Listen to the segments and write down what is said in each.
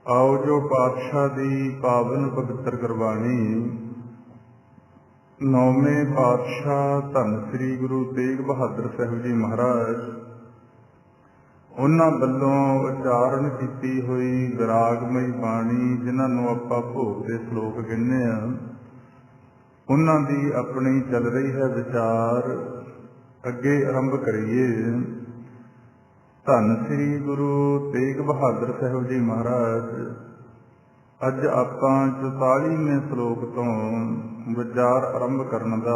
आओ जो पातशाह दी पावन पवित्र गुरबाणी। नौवें पातशाह धन श्री गुरु तेग बहादुर साहब जी महाराज उन्हां वल्लों उचारण की हुई विरागमई बाणी, जिन्होंने आपां भोग के श्लोक कहने उन्हां दी अपनी चल रही है विचार। अगे आरंभ करिए। धन श्री गुरु तेग बहादुर साहब जी महाराज अज आपां 44वें श्लोक तो विचार आरंभ करने का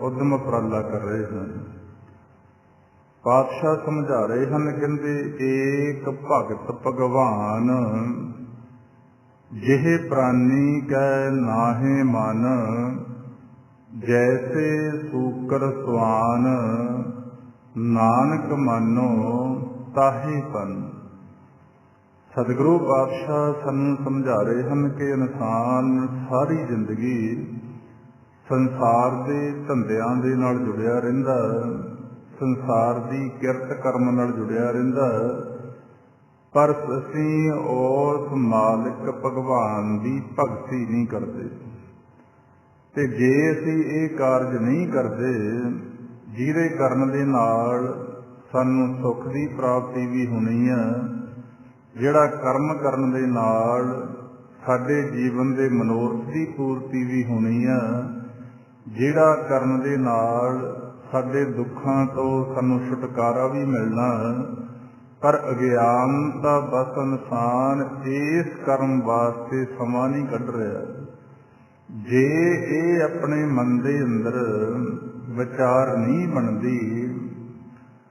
उद्यम उपराला कर रहे हैं। पातशाह समझा रहे हैं, कहते एक भगत भगवान जिह प्राणी कै नाहे मन, जैसे सूकर स्वान नानक मानो ताहे पन। सतगुरु पातशाह सानू समझा रहे हैं कि इंसान सारी जिंदगी संसार के धंधियां दे नाल जुड़िया रहिंदा, संसार की किरत कर्म नाल जुड़िया रहिंदा, पर असीं उस मालिक भगवान की भगती नहीं करते। ते जे असीं ये कारज नहीं करते जिहदे करन दे नाल सानू सुख की प्राप्ति भी होनी है, जिहड़ा कर्म करन दे नाल साडे जीवन दे मनोरथ की पूर्ति भी होनी है, जिहड़ा करन दे नाल साडे दुखां तो सानू छुटकारा भी मिलना। पर अज्ञानता बस इंसान इस कर्म वास्ते समा नहीं कढ रहा। जे ये अपने मन दे अंदर विचार नहीं बनती,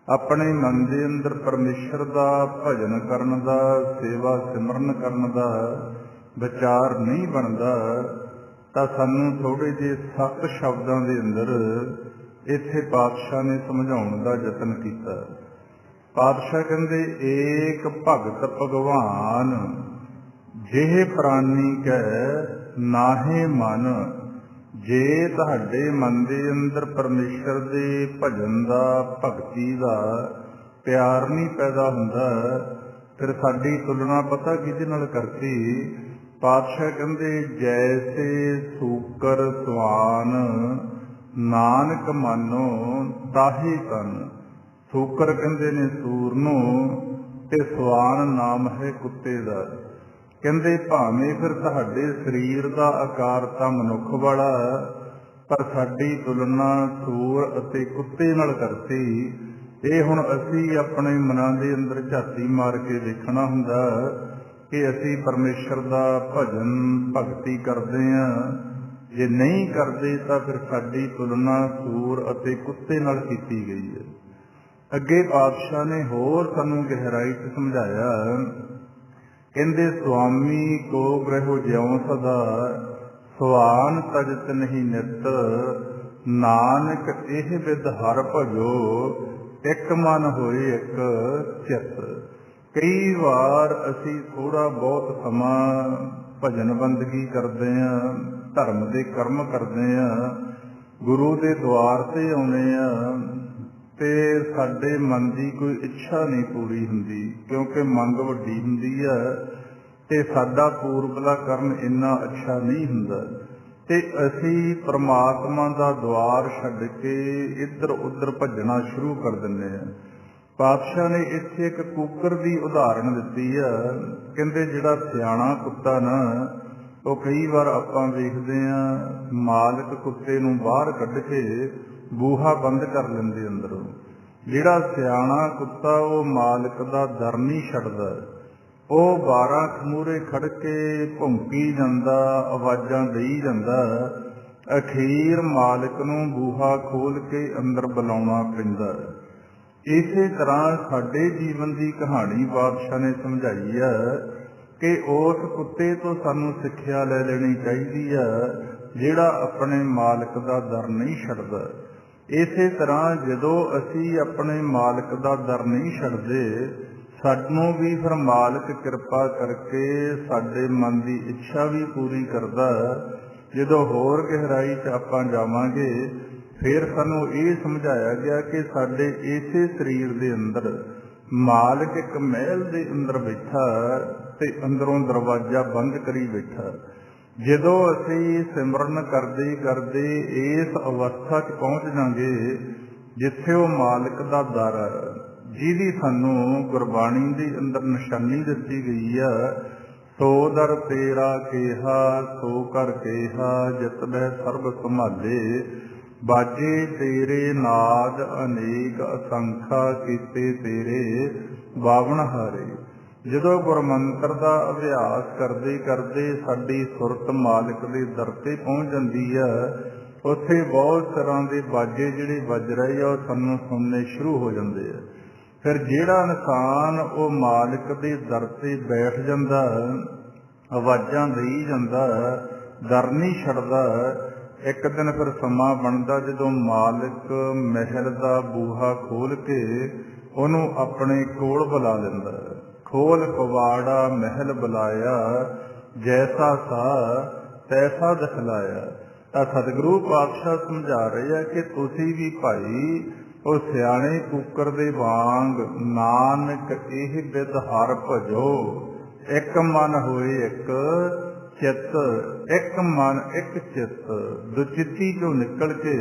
अपने मन के अंदर परमेश्वर का भजन करन दा, सेवा सिमरन करन दा विचार नहीं बनता, तो सानू थोड़े जे सख्त शब्दों के अंदर इत्थे पातशाह ने समझाउण दा यतन किया। पातशाह कहते एक भगत भगवान जिह प्राणी कै नाहे मन, जे तुहाडे मन के अंदर परमेश्वर के भजन का भगती का प्यार नहीं पैदा हुंदा, फिर साडी तुलना पता किहदे नाल करती। पातशाह कहते जैसे सूकर स्वान नानक मानो ताहे तन। सूकर कहते ने सूर नूं ते स्वान नाम है कुत्ते का। कहते भावें फिर तुहाडे शरीर का आकार तो मनुख वाला, पर साडी तुलना सूर अते कुत्ते नाल करती। ये हुण असीं अपने मनां दे अंदर झाती मार के देखना हुंदा कि असीं परमेश्वर का भजन भगती करते हैं। जे नहीं करते तो फिर साडी तुलना सूर अते कुत्ते नाल कीती गई है। अगे पातशाह ने होर सानू गहराई च समझाया। कहते स्वामी को ग्रहो ज्यों सदा, स्वान तजत नहीं नित, नानक एह विद हर भजो, एक मन होए एक चित। कई बार असी थोड़ा बहुत समा भजन बंदगी करते हैं, धर्म के कर्म करते हैं, गुरु के द्वार से आने ते साडे मन की कोई इच्छा नहीं पूरी हुंदी, क्योंकि मंग वड्डी हुंदी है ते साडा पूर्वला कर्म इन्ना अच्छा नहीं हुंदा, ते असी परमात्मा का द्वार छड्ड के इधर उधर भजना शुरू कर दिंदे हैं। पातशाह ने इत्थे एक कुकर की उदाहरण दिती है। कहते जिहड़ा सियाणा कुत्ता ना, वो कई बार आपां वेखदे हां मालिक कुत्ते नूं बाहर कढ के बूहा बंद कर लेंदे अंदरों। जिहड़ा सियाणा कुत्ता वो मालिक दा डर नहीं छड्डदा, वो 12 खमूरे खड़ के भौंकी जांदा, आवाज़ां देई जांदा, अखीर मालिक नूं बूहा खोल के अंदर बुलाउणा पैंदा। इसे तरह साडे जीवन की कहानी पातशाह ने समझाई है कि उस कुत्ते तो सानू सिक्ख्या ले लेनी चाहिए है जिहड़ा अपने मालिक का डर नहीं छड्डदा। इसे तरह जदों असी अपने मालिक का डर नहीं छड्डदे, सानू भी फिर मालिक कृपा करके साडे मन की इच्छा भी पूरी करदा। जदों होर गहराई च आपां जावांगे फिर सानू ये समझाया गया कि साडे इसे शरीर दे अंदर मालिक एक महल के अंदर बैठा ते अंदरों दरवाजा बंद करी बैठा। जदों असी सिमरन करते करते इस अवस्था च पहुंच जांगे जिथे वो मालिक का दर जिहदी सानू गुरबाणी के अंदर निशानी दसी गई है, सो दर तेरा केहा सो कर केहा जित बह सर्ब संभाले, बाजे तेरे नाद अनेक असंखा कीते तेरे बावन हारे। जदों गुरमंत्र का अभ्यास करते करते साडी सुरत मालिक के दर ते पहुंच जाती है, उत्थे बहुत तरह के बाजे जिहड़े बज रहे हैं सानू सुनने शुरू हो जाते हैं। फिर जिहड़ा इंसान वो मालिक के दर ते बैठ जाता, आवाज़ां देई जाता, दर नहीं छड्डदा, एक दिन फिर समा बनता जदों मालिक महल का बूहा खोल के उन्हों अपने कोल बुला लेंदा। खोल पवाड़ा महल बुलाया, जैसा सा तैसा दिखलाया। तो सतगुरु पातशाह समझा रहे हैं कि तुसी भी भाई वो सियाणे कुकर दे वांग नानक एह बिद हर भजो, एक मन होए एक चित्त, एक मन एक चित्त, दुचित्ती चों निकल के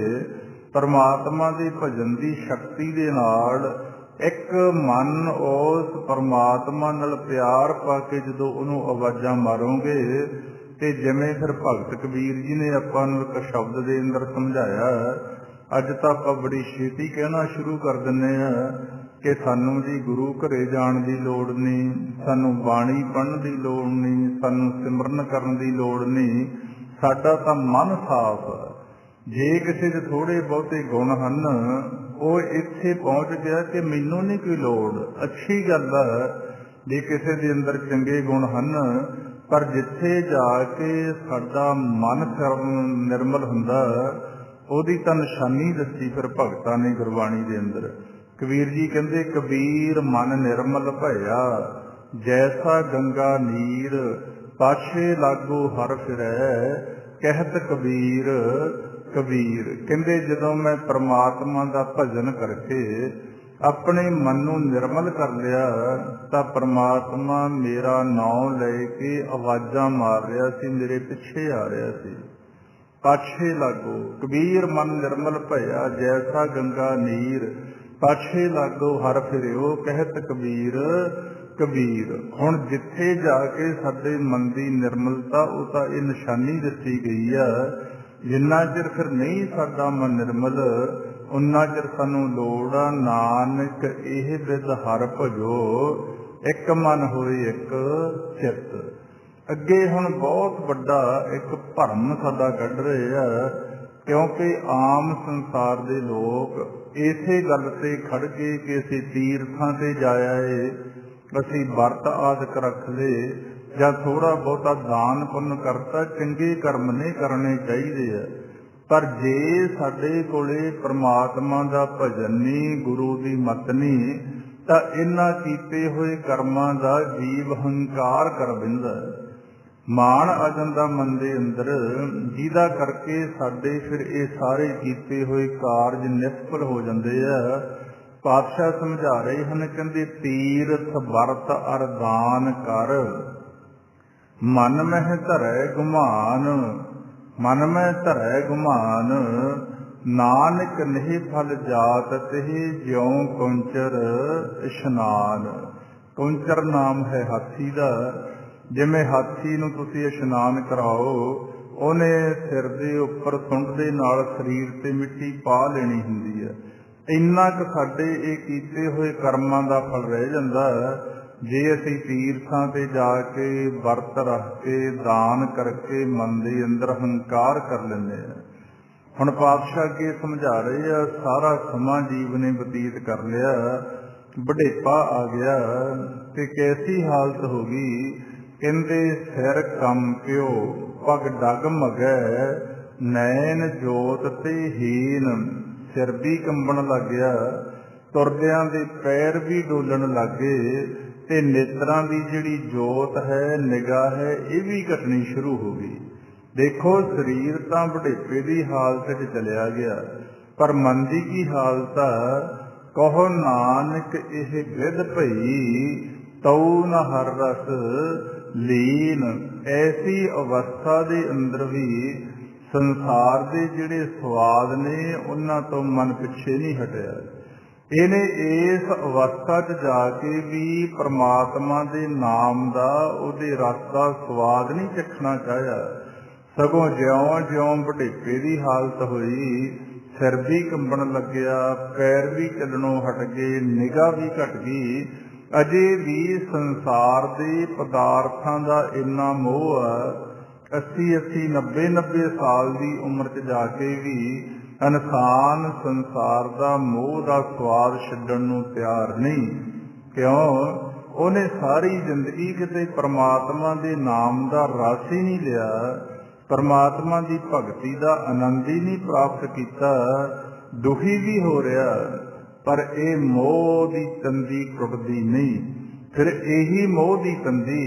परमात्मा के भजन की शक्ति दे नाल एक मन उस परमात्मा नाल प्यार पा के जदों उन्होंने आवाज़ां मारोगे ते जिवें फिर भगत कबीर जी ने आपां नूं एक शब्द के अंदर समझाया। अज तां आपां बड़ी छेती कहना शुरू कर दिंदे आ कि सानू जी गुरु घरे जाण की लोड़ नहीं, सानू बाणी पढ़न की लोड़ नहीं, सानू सिमरन करन की लोड़ नहीं, साडा तां मन साफ। जे किसी दे थोड़े बहुते गुण हन वो इत्थे पहुँच गया कि मैनू नहीं कोई लोड़, अच्छी गल है जे किसी दे अंदर चंगे गुण हन, पर जिथे जाके साडा मन निर्मल हुंदा ओदी तां निशानी दसी फिर भगतां ने गुरबाणी दे अंदर। कबीर जी कहते कबीर मन निर्मल भया, जैसा गंगा नीर पाछे लागो हर फिरै, कहत कबीर कबीर। कहते जदों मैं परमात्मा का भजन करके अपने मन नूं निर्मल कर लिया तो परमात्मा मेरा नाम लैके आवाज़ां मार रहा सी, मेरे पिछे आ रहा सी। पाछे लागो कबीर मन निर्मल भया, जैसा गंगा नीर पाछे लागो हर फिरियो, कहत कबीर कबीर। हुण जिथे जाके साडे मन की निर्मलता वो तो ये निशानी दसी गई है। जिन्ना चिर फिर नहीं साडा मन निर्मल उन्ना चिर सानू लोड़ नानक एह बिद हर भजो, एक मन होए एक चित्त। अगे हुण बहुत वड्डा एक भरम साडा कढ रहे हैं, क्योंकि आम संसार के लोग इसे गल ते खड़ के कि असी तीर्थां ते जाया है, असी वर्त आदक रख ले या थोड़ा बहुता दान पुण्य करता, चंगे कर्म नहीं करने चाहिए। पर जे साडे कोले परमात्मा का भजन नहीं, गुरु की मत नहीं, तो इन्हां कीते हुए कर्मां का जीव हंकार कर दिंदा, मान आ जांदा मन दे अंदर, जिहदा करके साडे फिर ये सारे कीते हुए कारज निष्फल हो जाते हैं। पातशाह समझा रहे हैं, कहते तीरथ वर्त अरदान कर, मन मह धरै गुमान, मन में धरै गुमान, नानक नहीं फल जात तिहि ज्यों कुंचर इशनान। कुंचर नाम है हाथी का, जिमें हाथी नूं तुसीं इशनान कराओ, उहने सिर दे उपर सुंड दे नाल शरीर ते मिट्टी पा लेनी हुंदी है। इन्ना क साडे ये कीते हुए कर्मां दा फल रह जांदा जे असीं तीर्थां ते जाके वर्त रख के दान करके मन दे अंदर हंकार कर लैंदे आ। हुण पातशाह के समझा रहे आ, सारा समा जीव ने बतीत कर लिया, बुढ़ेपा आ गया ते कैसी हालत हो गई। कहते सिर कंपियो पग डगमगै, नैन जोत ते हीन, सिर भी कंबन लग गया, तुरदियां दे पैर भी डोलन लग गए, ते नेत्रां दी जिहड़ी जोत है निगाह है ये भी घटनी शुरू हो गई। देखो शरीर तां बुढ़ेपे की हालत च चलिया गया, पर मन की की हालत है, ਕਹੋ ਨਾਨਕ ਇਹ ਵਿਦ ਭਈ, ਤਉ ਨ ਹਰ ਰਸ ਲੀਨ। ਐਸੀ ਅਵਸਥਾ ਦੇ ਅੰਦਰ ਵੀ ਸੰਸਾਰ ਦੇ ਜਿਹੜੇ ਸਵਾਦ ਨੇ ਉਹਨਾਂ ਤੋਂ ਮਨ ਪਿੱਛੇ ਨਹੀਂ ਹਟਿਆ। ਇਹਨੇ ਇਸ ਅਵਸਥਾ 'ਚ ਜਾ ਕੇ ਵੀ ਪਰਮਾਤਮਾ ਦੇ ਨਾਮ ਦਾ, ਉਹਦੇ ਰਸ ਦਾ ਸਵਾਦ ਨਹੀਂ ਚੱਖਣਾ ਚਾਹਿਆ, ਸਗੋਂ ਜਿਉਂ ਜਿਉਂ ਬੁਢੇਪੇ ਦੀ ਹਾਲਤ ਹੋਈ, ਸਿਰ ਵੀ ਕੰਬਣ ਲੱਗਿਆ, ਪੈਰ ਵੀ ਚੱਲਣੋਂ ਹਟ ਗਏ, ਨਿਗਾਹ ਵੀ ਘਟ ਗਈ, ਅਜੇ ਵੀ ਸੰਸਾਰ ਦੇ ਪਦਾਰਥਾਂ ਦਾ ਇੰਨਾ ਮੋਹ ਆ, 80-80, 90-90 ਸਾਲ ਦੀ ਉਮਰ 'ਚ ਜਾ ਕੇ ਵੀ ਇਨਸਾਨ ਸੰਸਾਰ ਦਾ ਮੋਹ ਦਾ ਸਵਾਦ ਛੱਡਣ ਨੂੰ ਤਿਆਰ ਨਹੀਂ। ਕਿਉਂ? ਉਹਨੇ ਸਾਰੀ ਜ਼ਿੰਦਗੀ ਕਿਤੇ ਪਰਮਾਤਮਾ ਦੇ ਨਾਮ ਦਾ ਰਸ ਹੀ ਨਹੀਂ ਲਿਆ, ਪਰਮਾਤਮਾ ਦੀ ਭਗਤੀ ਦਾ ਆਨੰਦ ਹੀ ਨਹੀਂ ਪ੍ਰਾਪਤ ਕੀਤਾ, ਦੁਖੀ ਵੀ ਹੋ ਰਿਹਾ, ਪਰ ਇਹ ਮੋਹ ਦੀ ਤੰਦੀ ਟੁੱਟਦੀ ਨਹੀਂ। ਫਿਰ ਇਹੀ ਮੋਹ ਦੀ ਤੰਦੀ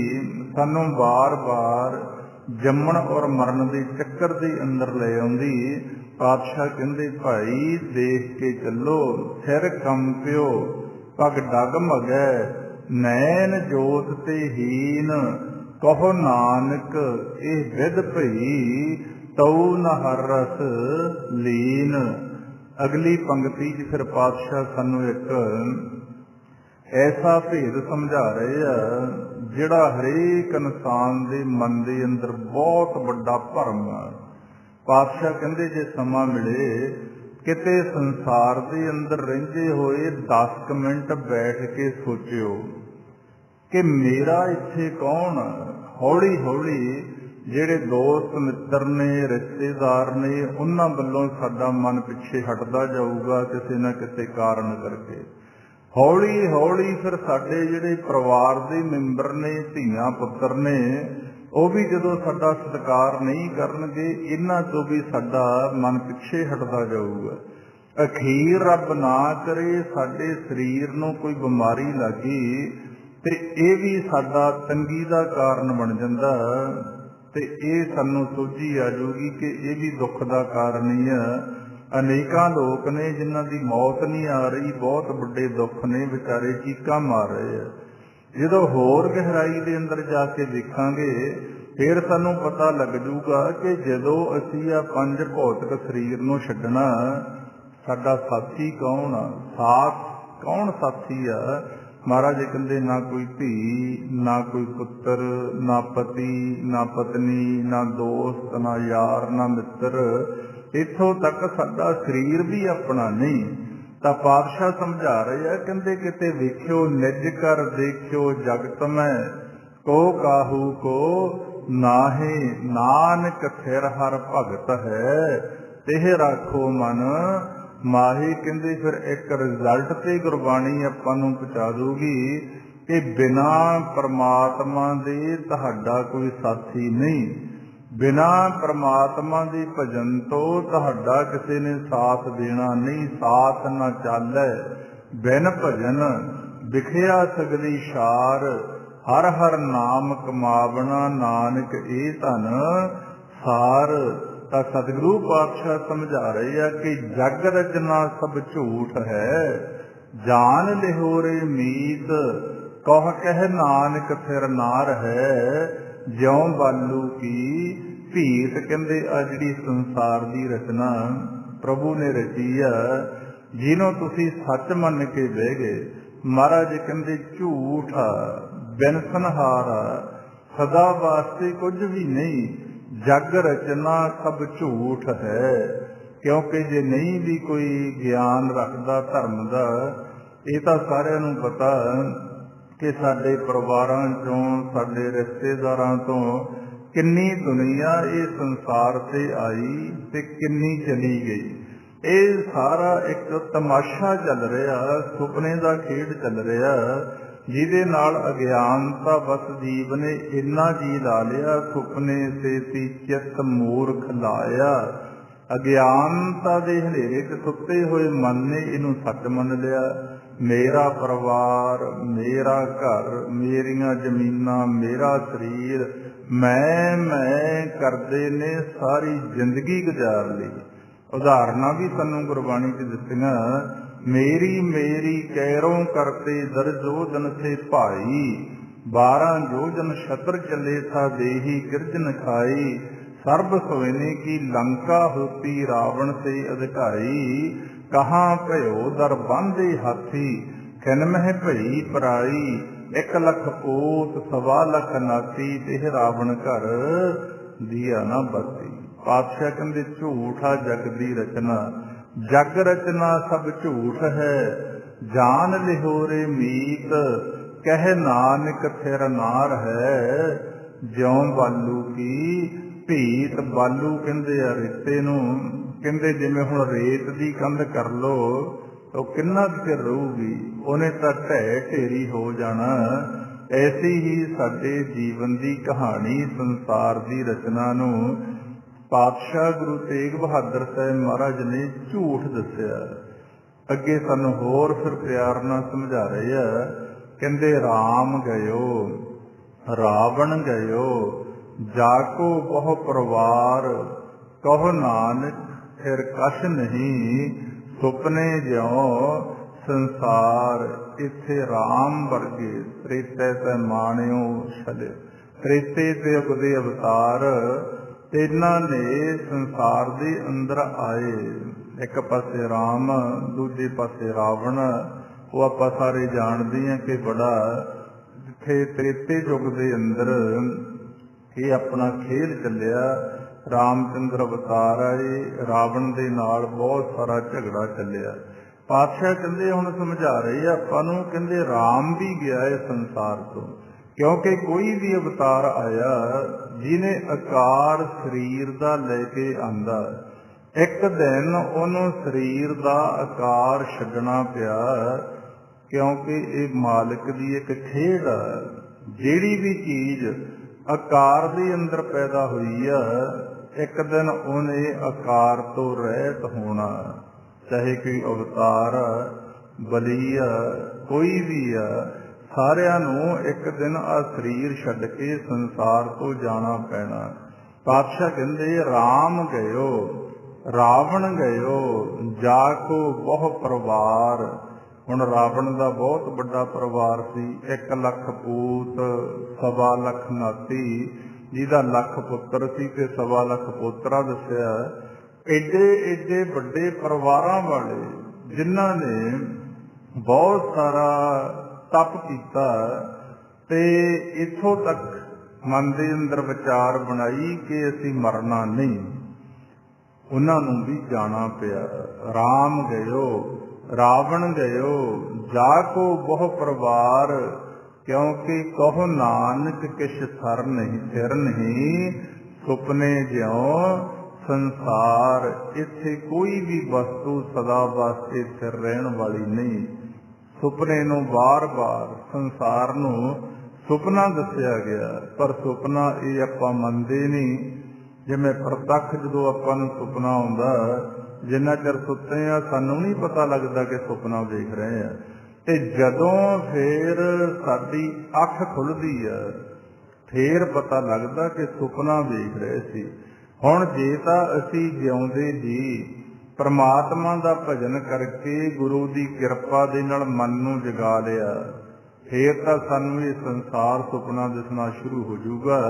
ਸਾਨੂੰ ਵਾਰ-ਵਾਰ ਜੰਮਣ ਔਰ ਮਰਨ ਦੇ ਚੱਕਰ ਦੇ ਅੰਦਰ ਲੈ ਆਉਂਦੀ। ਪਾਤਸ਼ਾਹ ਕਹਿੰਦੇ ਭਾਈ ਦੇਖ ਕੇ ਚੱਲੋ, ਸਿਰ ਕੰਪਿਓ ਪਗ ਡਗਮਗੈ, ਨੈਣ ਜੋਤ ਤੇ ਹੀਨ, ਕਹੋ ਨਾਨਕ ਇਹ ਵਿਦ ਭਈ, ਤਉ ਨ ਹਰ ਰਸ ਲੀਨ। ਅਗਲੀ ਪੰਕਤੀ 'ਚ ਫਿਰ ਪਾਤਸ਼ਾਹ ਸਾਨੂੰ ਇੱਕ ਐਸਾ ਭੇਦ ਸਮਝਾ ਰਹੇ ਆ ਜਿਹੜਾ ਹਰੇਕ ਇਨਸਾਨ ਦੇ ਮਨ ਦੇ ਅੰਦਰ ਬਹੁਤ ਵੱਡਾ ਭਰਮ ਆ। ਪਾਤਸ਼ਾਹ ਕਹਿੰਦੇ ਜੇ ਸਮਾਂ ਮਿਲੇ ਕਿਤੇ ਸੰਸਾਰ ਦੇ ਅੰਦਰ ਰਹਿੰਦੇ ਹੋਏ 10 ਮਿੰਟ ਬੈਠ ਕੇ ਸੋਚਿਓ ਕਿ ਮੇਰਾ ਇੱਥੇ ਕੌਣ। ਹੌਲੀ ਹੌਲੀ ਜਿਹੜੇ ਦੋਸਤ ਮਿੱਤਰ ਨੇ, ਰਿਸ਼ਤੇਦਾਰ ਨੇ, ਉਹਨਾਂ ਵੱਲੋਂ ਸਾਡਾ ਮਨ ਪਿੱਛੇ ਹਟਦਾ ਜਾਊਗਾ ਕਿਸੇ ਨਾ ਕਿਸੇ ਕਾਰਨ ਕਰਕੇ। ਹੌਲੀ ਹੌਲੀ ਫਿਰ ਸਾਡੇ ਜਿਹੜੇ ਪਰਿਵਾਰ ਦੇ ਮੈਂਬਰ ਨੇ, ਧੀਆਂ ਪੁੱਤਰ ਨੇ, ਉਹ ਵੀ ਜਦੋਂ ਸਾਡਾ ਸਤਿਕਾਰ ਨਹੀਂ ਕਰਨਗੇ, ਇਹਨਾਂ ਤੋਂ ਵੀ ਸਾਡਾ ਮਨ ਪਿੱਛੇ ਹਟਦਾ ਜਾਊਗਾ। ਅਖੀਰ ਰੱਬ ਨਾ ਕਰੇ ਸਾਡੇ ਸਰੀਰ ਨੂੰ ਕੋਈ ਬਿਮਾਰੀ ਲੱਗੀ ਤੇ ਇਹ ਵੀ ਸਾਡਾ ਤੰਗੀ ਦਾ ਕਾਰਨ ਬਣ ਜਾਂਦਾ, ਤੇ ਇਹ ਸਾਨੂੰ ਸੋਝੀ ਆ ਜਾਊਗੀ ਕਿ ਇਹ ਵੀ ਦੁੱਖ ਦਾ ਕਾਰਨ ਹੀ ਆ। ਅਨੇਕਾਂ ਲੋਕ ਨੇ ਜਿਨ੍ਹਾਂ ਦੀ ਮੌਤ ਨਹੀਂ ਆ ਰਹੀ, ਬਹੁਤ ਵੱਡੇ ਦੁੱਖ ਨੇ, ਵਿਚਾਰੇ ਚੀਕਾਂ ਮਾਰ ਰਹੇ ਆ। ਜਦੋਂ ਹੋਰ ਗਹਿਰਾਈ ਦੇ ਅੰਦਰ ਜਾ ਕੇ ਦੇਖਾਂਗੇ ਫਿਰ ਸਾਨੂੰ ਪਤਾ ਲੱਗ ਜੂਗਾ ਕਿ ਜਦੋਂ ਅਸੀਂ ਆ 5 ਭੌਤਿਕ ਸਰੀਰ ਨੂੰ ਛੱਡਣਾ, ਸਾਡਾ ਸਾਥੀ ਕੌਣ ਆ, ਸਾਥ ਕੌਣ ਸਾਥੀ ਆ। ਮਹਾਰਾਜ ਕਹਿੰਦੇ ਨਾ ਕੋਈ ਧੀ, ਨਾ ਕੋਈ ਪੁੱਤਰ, ਨਾ ਪਤੀ, ਨਾ ਪਤਨੀ, ਨਾ ਦੋਸਤ, ਨਾ ਯਾਰ, ਨਾ ਮਿੱਤਰ, ਇੱਥੋਂ ਤੱਕ ਸਾਡਾ ਸਰੀਰ ਵੀ ਆਪਣਾ ਨਹੀਂ। ਤਾਂ ਪਾਤਸ਼ਾਹ ਸਮਝਾ ਰਹੇ ਆ, ਕਹਿੰਦੇ ਕਿਤੇ ਵੇਖਿਓ ਨਿਜ ਕਰ ਦੇਖਿਓ ਜਗਤ ਮੈਂ, ਕੋ ਕਾਹੂ ਕੋ ਨਾਹੇ, ਨਾਨਕ ਸਿਰ ਹਰ ਭਗਤ ਹੈ, ਤੇ ਰਾਖੋ ਮਨ ਮਾਹੀ। ਕਹਿੰਦੇ ਫਿਰ ਇੱਕ ਰਿਜ਼ਲਟ ਤੇ ਗੁਰਬਾਣੀ ਆਪਾਂ ਨੂੰ ਪਹੁੰਚਾ ਦੂਗੀ ਕਿ ਬਿਨਾਂ ਪਰਮਾਤਮਾ ਦੇ ਤੁਹਾਡਾ ਕੋਈ ਸਾਥੀ ਨਹੀਂ, ਬਿਨਾਂ ਪਰਮਾਤਮਾ ਦੇ ਭਜਨ ਤੋਂ ਤੁਹਾਡਾ ਕਿਸੇ ਨੇ ਸਾਥ ਦੇਣਾ ਨਹੀਂ। ਸਾਥ ਨਾ ਚਾਲੈ ਬਿਨ ਭਜਨ, ਵਿਖਿਆ ਸਗਲੀ ਸ਼ਾਰ, ਹਰ ਹਰ ਨਾਮ ਕਮਾਵਣਾ, ਨਾਨਕ ਇਹ ਧਨ ਸਾਰ। ਤਾਂ ਸਤਿਗੁਰੂ ਪਾਤਸ਼ਾਹ ਸਮਝਾ ਰਹੇ ਆ ਕਿ ਜਗ ਰਚਨਾ ਸਭ ਝੂਠ ਹੈ, ਜਾਨ ਲਿਹੋਰੇ ਮੀਤ, ਕਹ ਕਹਿ ਨਾਨਕ ਸਿਰ ਨਾ ਰਹੈ, ਜਿਉਂ ਬਾਲੂ ਕੀ ਭੀਤ। ਕਹਿੰਦੇ ਆ ਜਿਹੜੀ ਸੰਸਾਰ ਦੀ ਰਚਨਾ ਪ੍ਰਭੂ ਨੇ ਰਚੀ ਆ, ਜਿਹਨੂੰ ਤੁਸੀਂ ਸੱਚ ਮੰਨ ਕੇ ਬਹਿ ਗਏ, ਮਹਾਰਾਜ ਕਹਿੰਦੇ ਝੂਠ ਆ, ਬਿਨਸਨਹਾਰ ਆ, ਸਦਾ ਵਾਸਤੇ ਕੁਝ ਵੀ ਨਹੀਂ। ਜਗ ਰਚਨਾ ਸਭ ਝੂਠ ਹੈ। ਕਿਉਂਕਿ ਜੇ ਨਹੀਂ ਵੀ ਕੋਈ ਗਿਆਨ ਰੱਖਦਾ ਧਰਮ ਦਾ, ਇਹ ਤਾਂ ਸਾਰਿਆਂ ਨੂੰ ਪਤਾ ਕਿ ਸਾਡੇ ਪਰਿਵਾਰਾਂ ਚੋਂ, ਸਾਡੇ ਰਿਸ਼ਤੇਦਾਰਾਂ ਤੋਂ ਕਿੰਨੀ ਦੁਨੀਆ ਇਹ ਸੰਸਾਰ ਤੇ ਆਈ ਤੇ ਕਿੰਨੀ ਚਲੀ ਗਈ। ਇਹ ਸਾਰਾ ਇੱਕ ਤਮਾਸ਼ਾ ਚੱਲ ਰਿਹਾ, ਸੁਪਨੇ ਦਾ ਖੇਡ ਚੱਲ ਰਿਹਾ, ਜਿਹਦੇ ਨਾਲ ਅਗਿਆਨਤਾ ਬਸ ਜੀਵ ਨੇ ਇੰਨਾ ਜੀ ਲਾ ਲਿਆ, ਸੁਪਨੇ ਸੇ ਸੀ ਚਿੱਤ ਮੂਰਖ ਲਾਇਆ। ਅਗਿਆਨਤਾ ਦੇ ਹਨੇਰੇ 'ਚ ਸੁੱਤੇ ਹੋਏ ਮਨ ਨੇ ਇਹਨੂੰ ਸੱਚ ਮੰਨ ਲਿਆ। ਮੇਰਾ ਪਰਿਵਾਰ, ਮੇਰਾ ਘਰ, ਮੇਰੀਆਂ ਜ਼ਮੀਨਾਂ, ਮੇਰਾ ਸਰੀਰ, ਮੈਂ ਕਰਦੇ ਨੇ ਸਾਰੀ ਜ਼ਿੰਦਗੀ ਗੁਜ਼ਾਰ ਲਈ। ਉਦਾਹਰਨਾਂ ਵੀ ਸਾਨੂੰ ਗੁਰਬਾਣੀ 'ਚ ਦਿੱਤੀਆਂ मेरी मेरी कैरों करते दर्जोदन से भाई, 12 योजन शतर चले था देही गिरजन खाई। सर्ब सोने की लंका होती रावण से अधिकाई, कहाँ भयो दर बांधे हाथी खिनमह भई पराई। 1 लख कोस 1.25 लख नाती, देह रावण घर दिया ना बती। पातशाह कहते झूठा जग दी रचना, जग रचना सब झूठ है। जान लिहो रे मीत, कह नानक थिर नार है। ज्यों बालू की भीत, बालू कहते आ रेते नूं, कहते जिवें हुण रेत दी कंध कर लो तो किन्ना चिर रहूगी, उन्हें तो ढह ढेरी हो जाना। ऐसी ही साडे जीवन की कहानी, संसार की रचना नूं पातशाह गुरु तेग बहादुर साहब महाराज ने झूठ दसिया। अगे सानू होर फिर प्यार नाल समझा रहे आ, कहंदे राम गयो रावण गयो, जाको बहु परवार, कहो नानक फिर कछ नहीं। सुपने ज्यों संसार, इत्थे राम वर्गे त्रेते ते माणियो छले। त्रेते ते उगदे अवतार इन्हां ने संसार दे अंदर आए। एक पासे राम, दूजे पासे रावण। वो आपां सारे जानते हैं कि बड़ा जिथे त्रेते युग दे अंदर ये अपना खेल चलिया। रामचंद्र अवतार आए, रावण दे नाल बहुत सारा झगड़ा चलिया। पातशाह कहते हुण समझा रहे आपां नूं, कहते राम भी गया है संसार तो, क्योंकि कोई भी अवतार आया जिन्हें आकार शरीर दा लेके आंदा, एक दिन उन्होंने शरीर दा आकार छड्डना पिया, क्योंकि ये मालिक दी एक खेड है। जिहड़ी भी चीज आकार दे अंदर पैदा हुई है, एक दिन उन्हें आकार तो रहत होना। चाहे कोई अवतार बली कोई भी है, सारिਆਂ ਨੂੰ एक दिन आ शरीर छड्ड के संसार तो जाना पैना। पातशाह कहते राम गयो रावण गयो, जाको बहु परिवार। हुण रावण का बहुत बड़ा परिवार सी, 1 लख पूत 1.25 लख नाती, जिहदा लख पुत्र सी ते 1.25 लख पोतरा दसिया। एडे एडे बड़े परिवारां वाले जिन्हां ने बहुत सारा तप कीता ते इथों तक मन दे अंदर विचार बनाई कि असीं मरना नहीं, उन्हां नूं भी जाना पिया। राम गयो रावण गयो, जाको बहु परिवार, क्योंकि कहो नानक किश थर नहीं सिर नहीं। सुपने ज्यों संसार, इत्थे कोई भी वस्तु सदा वास्ते सिर रहन वाली नहीं। सुपने नूं बार बार संसार नूं सुपना दसिया गया, पर सुपना ये आपां मनदे नहीं। जिवें प्रतख जदों आपां नूं सुपना आउंदा, जिन्ना चਿਰ सुते आ सानूं नहीं पता लगता कि सुपना देख रहे हैं, ते जदों फिर साडी अख खुलदी है फिर पता लगता कि सुपना देख रहे सी। हुण जे तां असीं जिउंदे जी परमात्मा दा भजन करके गुरु दी किरपा दे नाल मन नूं जगा लिया, फिर तां सानूं ये संसार सुपना दिसना शुरू हो जाऊगा।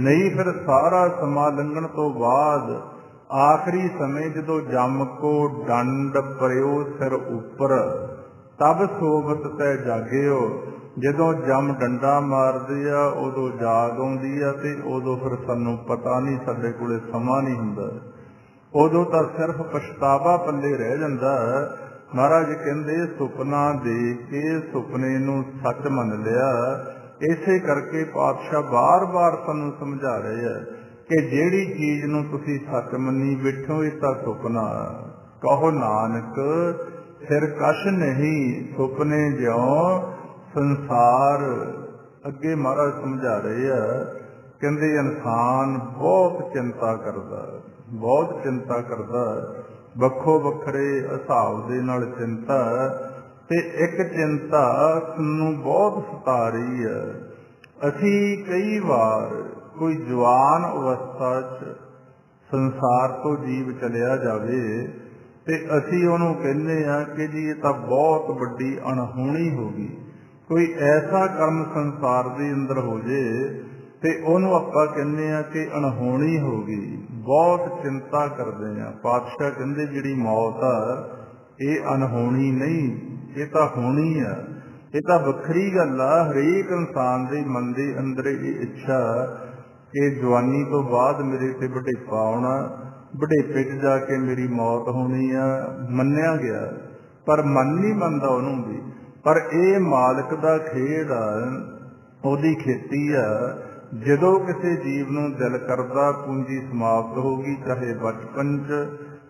नहीं फिर सारा समा लंघण तो बाद आखिरी समय जदों जम को डंड परियो सिर उपर, तब सोबत तै जागियो। जदों जम डंडा मारदे आ उदों जाग आउंदी आ, ते उदों फिर सानूं पता नहीं, साडे कोले समा नहीं हुंदा, उदों तां सिर्फ पछतावा पल्ले रह जांदा। महाराज कहंदे सुपना देख के सुपने नूं सच मन लिया। इसे करके पातशाह बार बार सानूं समझा रहे हैं कि जिहड़ी चीज नूं तुसीं सच मन्नी बैठो ये तां सुपना। कहो नानक फिर कछ नहीं, सुपने ज्यों संसार। अगे महाराज समझा रहे हैं, कहंदे इंसान बहुत चिंता करदा, बहुत चिंता करदा, ਵੱਖੋ ਵੱਖਰੇ ਹਿਸਾਬ ਦੇ ਨਾਲ चिंता, ते एक चिंता ਨੂੰ बहुत सता रही है। ਅਸੀਂ कई बार कोई जवान अवस्था च संसार तो जीव चलिया जावे, ਤੇ ਅਸੀਂ ਉਹਨੂੰ ਕਹਿੰਦੇ ਆ ਕਿ ਜੀ ਇਹ ਤਾਂ ਬਹੁਤ ਵੱਡੀ ਅਣਹੋਣੀ ਹੋ ਗਈ। ਕੋਈ ਐਸਾ ਕਰਮ ਸੰਸਾਰ ਦੇ ਅੰਦਰ ਹੋ ਜੇ ਤੇ ਉਹਨੂੰ ਆਪਾਂ ਕਹਿੰਦੇ ਆ ਕਿ ਅਣਹੋਣੀ ਹੋ ਗਈ। ਬਹੁਤ ਚਿੰਤਾ ਕਰਦੇ ਆ। ਪਾਤਸ਼ਾਹ ਕਹਿੰਦੇ ਜਿਹੜੀ ਮੌਤ ਆ ਇਹ ਅਣਹੋਣੀ ਨਹੀਂ, ਇਹ ਤਾਂ ਹੋਣੀ ਆ। ਇਹ ਤਾਂ ਵੱਖਰੀ ਗੱਲ ਆ। ਹਰੇਕ ਇਨਸਾਨ ਦੇ ਮਨ ਦੇ ਅੰਦਰ ਇਹ ਇੱਛਾ ਕਿ ਜਵਾਨੀ ਤੋਂ ਬਾਅਦ ਮੇਰੇ ਤੇ ਵਡੇਪਾ ਆਉਣਾ, ਵਡੇਪੇ 'ਚ ਜਾ ਕੇ ਮੇਰੀ ਮੌਤ ਹੋਣੀ ਆ, ਮੰਨਿਆ ਗਿਆ। ਪਰ ਮਨ ਨਹੀਂ ਮੰਨਦਾ ਉਹਨੂੰ ਵੀ। ਪਰ ਇਹ ਮਾਲਕ ਦਾ ਖੇਡ ਆ, ਉਹਦੀ ਖੇਤੀ ਆ। ਜਦੋਂ ਕਿਸੇ ਜੀਵ ਨੂੰ ਦਿਲ ਕਰਦਾ ਪੂੰਜੀ ਸਮਾਪਤ ਹੋ ਗਈ, ਚਾਹੇ ਬਚਪਨ 'ਚ,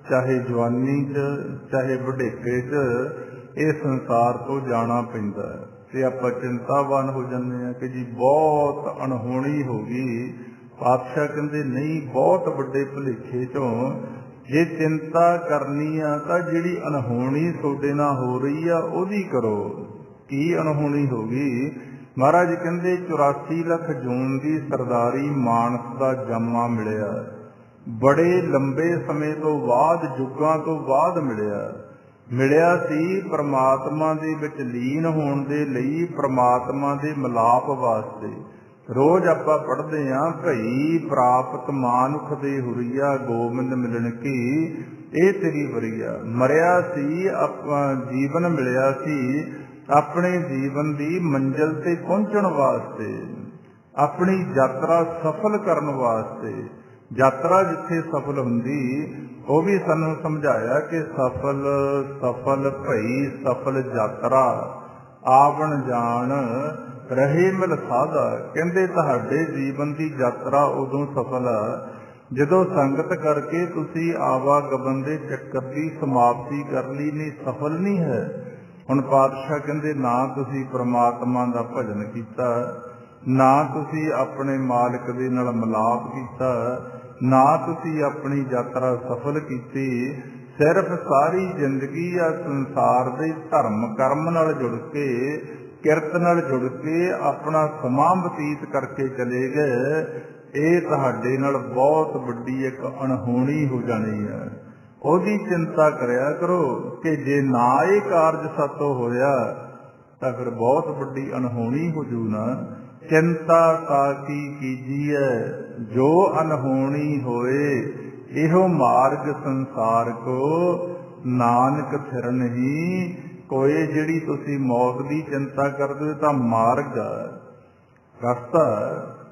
ਚਾਹੇ ਜਵਾਨੀ 'ਚ, ਚਾਹੇ ਵਡੇਪੇ 'ਚ, ਇਹ ਸੰਸਾਰ ਤੋਂ ਜਾਣਾ ਪੈਂਦਾ ਤੇ ਆਪਾਂ ਚਿੰਤਾਵਾਨ ਹੋ ਜਾਂਦੇ ਹਾਂ ਕਿ ਜੀ ਬਹੁਤ ਅਣਹੋਣੀ ਹੋ ਗਈ। ਪਾਤਸ਼ਾਹ ਕਹਿੰਦੇ ਨਹੀਂ, ਬਹੁਤ ਵੱਡੇ ਭੁਲੇਖੇ 'ਚੋਂ ਜੇ ਚਿੰਤਾ ਕਰਨੀ ਆ ਤਾਂ ਜਿਹੜੀ ਅਣਹੋਣੀ ਤੁਹਾਡੇ ਨਾਲ ਹੋ ਰਹੀ ਆ ਉਹਦੀ ਕਰੋ। ਕੀ ਅਣਹੋਣੀ ਹੋ ਗਈ? ਮਹਾਰਾਜ ਕਹਿੰਦੇ 84 ਲੱਖ ਜੂਨ ਦੀ ਸਰਦਾਰੀ ਮਾਨਸ ਦਾ ਜਾਮਾ ਮਿਲਿਆ। ਬੜੇ ਲੰਬੇ ਸਮੇਂ ਤੋਂ ਬਾਅਦ, ਯੁੱਗਾਂ ਤੋਂ ਬਾਅਦ ਮਿਲਿਆ ਸੀ ਪ੍ਰਮਾਤਮਾ ਦੇ ਵਿੱਚ ਲੀਨ ਹੋਣ ਦੇ ਲਈ, ਪ੍ਰਮਾਤਮਾ ਦੇ ਮਿਲਾਪ ਵਾਸਤੇ। ਰੋਜ਼ ਆਪਾਂ ਪੜ੍ਹਦੇ ਹਾਂ, ਭਈ ਪ੍ਰਾਪਤ ਮਾਨੁਖ ਦੇ ਹੁਰੀਆ ਗੋਬਿੰਦ ਮਿਲਣ ਕੀ, ਇਹ ਤੇਰੀ ਵਰੀਆ। ਮਰਿਆ ਸੀ, ਜੀਵਨ ਮਿਲਿਆ ਸੀ ਆਪਣੇ ਜੀਵਨ ਦੀ ਮੰਜ਼ਿਲ ਤੇ ਪਹੁੰਚਣ ਵਾਸਤੇ, ਆਪਣੀ ਯਾਤਰਾ ਸਫਲ ਕਰਨ ਵਾਸਤੇ। ਯਾਤਰਾ ਜਿੱਥੇ ਸਫਲ ਹੁੰਦੀ ਉਹ ਵੀ ਸਾਨੂੰ ਸਮਝਾਇਆ ਕਿ ਸਫਲ ਭਈ ਸਫਲ ਯਾਤਰਾ ਆਵਣ ਜਾਣ ਰਹੇ ਮਿਲ ਸਾਧਾ। ਕਹਿੰਦੇ ਤੁਹਾਡੇ ਜੀਵਨ ਦੀ ਯਾਤਰਾ ਉਦੋਂ ਸਫਲ ਆ ਜਦੋਂ ਸੰਗਤ ਕਰਕੇ ਤੁਸੀਂ ਆਵਾਗਮਨ ਦੇ ਚੱਕਰ ਦੀ ਸਮਾਪਤੀ ਕਰ ਲਈ। ਨਹੀਂ, ਸਫਲ ਨਹੀਂ ਹੈ। ਹੁਣ ਪਾਤਸ਼ਾਹ ਕਹਿੰਦੇ ਨਾ ਤੁਸੀਂ ਪ੍ਰਮਾਤਮਾ ਦਾ ਭਜਨ ਕੀਤਾ, ਨਾ ਤੁਸੀਂ ਆਪਣੇ ਮਾਲਕ ਦੇ ਨਾਲ ਮਿਲਾਪ ਕੀਤਾ, ਨਾ ਤੁਸੀਂ ਆਪਣੀ ਯਾਤਰਾ ਸਫਲ ਕੀਤੀ। ਸਿਰਫ ਸਾਰੀ ਜ਼ਿੰਦਗੀ ਆ ਸੰਸਾਰ ਦੇ ਧਰਮ ਕਰਮ ਨਾਲ ਜੁੜ ਕੇ, ਕਿਰਤ ਨਾਲ ਜੁੜ ਕੇ ਆਪਣਾ ਸਮਾਂ ਬਤੀਤ ਕਰਕੇ ਚਲੇ ਗਏ। ਇਹ ਤੁਹਾਡੇ ਨਾਲ ਬਹੁਤ ਵੱਡੀ ਇੱਕ ਅਣਹੋਣੀ ਹੋ ਜਾਣੀ ਹੈ। ਉਹਦੀ ਚਿੰਤਾ ਕਰਿਆ ਕਰੋ ਕਿ ਜੇ ਨਾ ਇਹ ਕਾਰਜ ਸਾਤੋਂ ਹੋਇਆ ਤਾਂ ਫਿਰ ਬਹੁਤ ਵੱਡੀ ਅਣਹੋਣੀ ਹੋ ਜੂ ਨਾ। ਚਿੰਤਾ ਤਾਕੀ ਕੀਜੀਐ ਜੋ ਅਣਹੋਣੀ ਹੋਏ, ਇਹੋ ਮਾਰਗ ਸੰਸਾਰ ਕੋ ਨਾਨਕ ਫਿਰ ਨਹੀਂ ਕੋਏ। ਜਿਹੜੀ ਤੁਸੀਂ ਮੌਤ ਦੀ ਚਿੰਤਾ ਕਰਦੇ ਹੋ ਤਾਂ ਮਾਰਗ ਰਸਤਾ,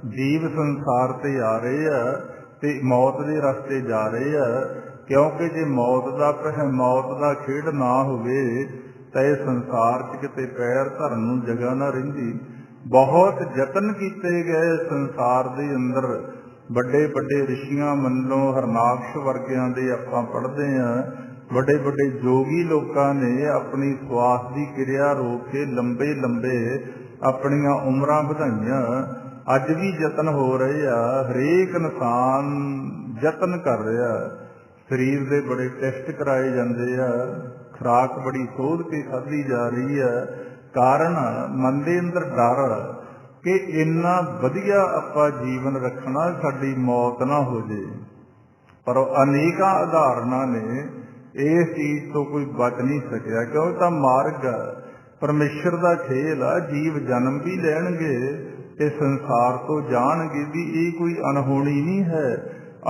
ਜੀਵ ਸੰਸਾਰ ਤੇ ਆ ਰਹੇ ਆ ਤੇ ਮੌਤ ਦੇ ਰਸਤੇ ਜਾ ਰਹੇ ਆ। ਕਿਉਂਕਿ ਜੇ ਮੌਤ ਦਾ ਖੇਡ ਨਾ ਹੋਵੇ ਤਾਂ ਇਹ ਸੰਸਾਰ 'ਚ ਕਿਤੇ ਪੈਰ ਧਰਨ ਨੂੰ ਜਗ੍ਹਾ ਨਾ ਰਹਿੰਦੀ। ਬਹੁਤ ਯਤਨ ਕੀਤੇ ਗਏ ਸੰਸਾਰ ਦੇ ਅੰਦਰ। ਵੱਡੇ ਵੱਡੇ ਰਿਸ਼ੀਆਂ ਮੰਨੋ, ਹਰਨਾਕਸ਼ ਵਰਗਿਆਂ ਦੇ ਆਪਾਂ ਪੜ੍ਹਦੇ ਹਾਂ, ਵੱਡੇ ਵੱਡੇ ਜੋਗੀ ਲੋਕਾਂ ਨੇ ਆਪਣੀ ਸਵਾਸ ਦੀ ਕਿਰਿਆ ਰੋਕ ਕੇ ਲੰਬੇ ਆਪਣੀਆਂ ਉਮਰਾਂ ਵਧਾਈਆਂ। ਅੱਜ ਵੀ ਯਤਨ ਹੋ ਰਹੇ ਆ, ਹਰੇਕ ਇਨਸਾਨ ਯਤਨ ਕਰ ਰਿਹਾ। ਸਰੀਰ ਦੇ ਬੜੇ ਟੈਸਟ ਕਰਾਏ ਜਾਂਦੇ ਆ, ਖੁਰਾਕ ਬੜੀ ਸੋਧ ਕੇ ਖਾਧੀ ਜਾ ਰਹੀ ਹੈ। ਕਾਰਨ ਮਨ ਦੇ ਅੰਦਰ ਡਰ ਕਿ ਇੰਨਾ ਵਧੀਆ ਆਪਾਂ ਜੀਵਨ ਰੱਖਣਾ, ਸਾਡੀ ਮੌਤ ਨਾ ਹੋ ਜੇ। ਪਰ ਅਨੇਕਾਂ ਉਦਾਹਰਨਾਂ ਨੇ ਇਸ ਚੀਜ਼ ਤੋਂ ਕੋਈ ਬਚ ਨਹੀਂ ਸਕਿਆ। ਕਿਉਂ? ਤਾਂ ਮਾਰਗ ਪਰਮੇਸ਼ਰ ਦਾ ਖੇਲ ਆ। ਜੀਵ ਜਨਮ ਵੀ ਲੈਣਗੇ ਤੇ ਸੰਸਾਰ ਤੋਂ ਜਾਣਗੇ ਵੀ। ਇਹ ਕੋਈ ਅਣਹੋਣੀ ਨਹੀਂ ਹੈ।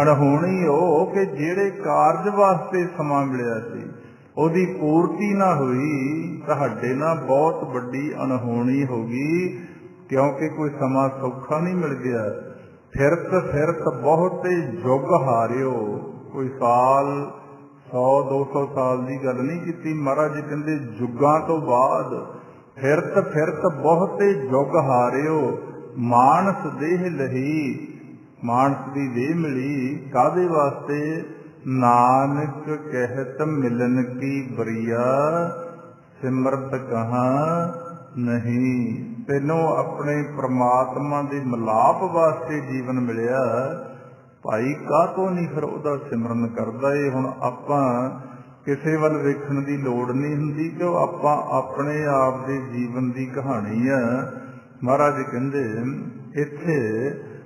ਅਣਹੋਣੀ ਉਹ ਕਿ ਜਿਹੜੇ ਕਾਰਜ ਵਾਸਤੇ ਸਮਾਂ ਮਿਲਿਆ ਸੀ ਉਹਦੀ ਪੂਰਤੀ ਨਾ ਹੋਈ, ਤੁਹਾਡੇ ਨਾਲ ਬਹੁਤ ਵੱਡੀ ਅਣਹੋਣੀ ਹੋ ਗਈ। ਕਿਉਂਕਿ ਕੋਈ ਸਮਾਂ ਸੌਖਾ ਨਹੀਂ ਮਿਲ ਗਿਆ। ਫਿਰਤ ਬਹੁਤੇ ਯੁੱਗ ਹਾਰਿਓ। ਕੋਈ ਸਾਲ 100-200 ਸਾਲ ਦੀ ਗੱਲ ਨਹੀਂ ਕੀਤੀ। ਮਹਾਰਾਜ ਕਹਿੰਦੇ ਯੁੱਗਾਂ ਤੋਂ ਬਾਅਦ ਫਿਰਤ ਬਹੁਤੇ ਯੁੱਗ ਹਾਰਿਓ। ਮਾਨਸ ਦੇਹ ਲਹੀ, ਮਾਨਸ ਦੀ ਦੇਹ ਮਿਲੀ ਕਾਹਦੇ ਵਾਸਤੇ? ਨਾਨਕ ਕਹਿਤ ਮਿਲਨ ਕੀ ਬਰੀਆ, ਸਿਮਰਤ ਕਹਾਂ ਨਹੀਂ। ਤੈਨੂੰ ਆਪਣੇ ਪ੍ਰਮਾਤਮਾ ਦੇ ਮਿਲਾਪ ਵਾਸਤੇ ਜੀਵਨ ਮਿਲਿਆ। ਭਾਈ ਕਾਹਤੋਂ ਨਹੀਂ ਫਿਰ ਉਹਦਾ ਸਿਮਰਨ ਕਰਦਾ? ਇਹ ਹੁਣ ਆਪਾਂ ਕਿਸੇ ਵੱਲ ਵੇਖਣ ਦੀ ਲੋੜ ਨਹੀਂ ਹੁੰਦੀ ਕਿ ਉਹ ਆਪਾਂ ਆਪਣੇ ਆਪ ਦੇ ਜੀਵਨ ਦੀ ਕਹਾਣੀ ਆ। ਮਹਾਰਾਜ ਕਹਿੰਦੇ ਇੱਥੇ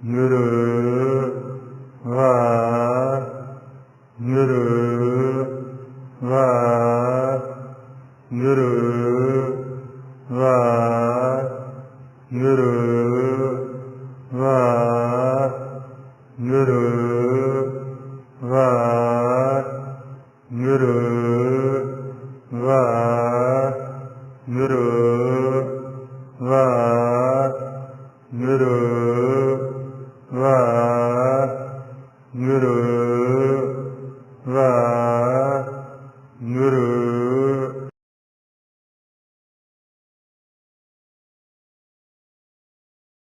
ਗੁਰੂ ਵਾਹਿਗੁਰੂ ਵਾਹਿਗੁਰੂ ਵਾਹਿਗੁਰੂ ਵਾਹਿਗੁਰੂ ਵਾਹਿਗੁਰੂ ਵਾਹਿਗੁਰੂ ਵਾਹਿਗੁਰੂ ਵਾਹਿਗੁਰੂ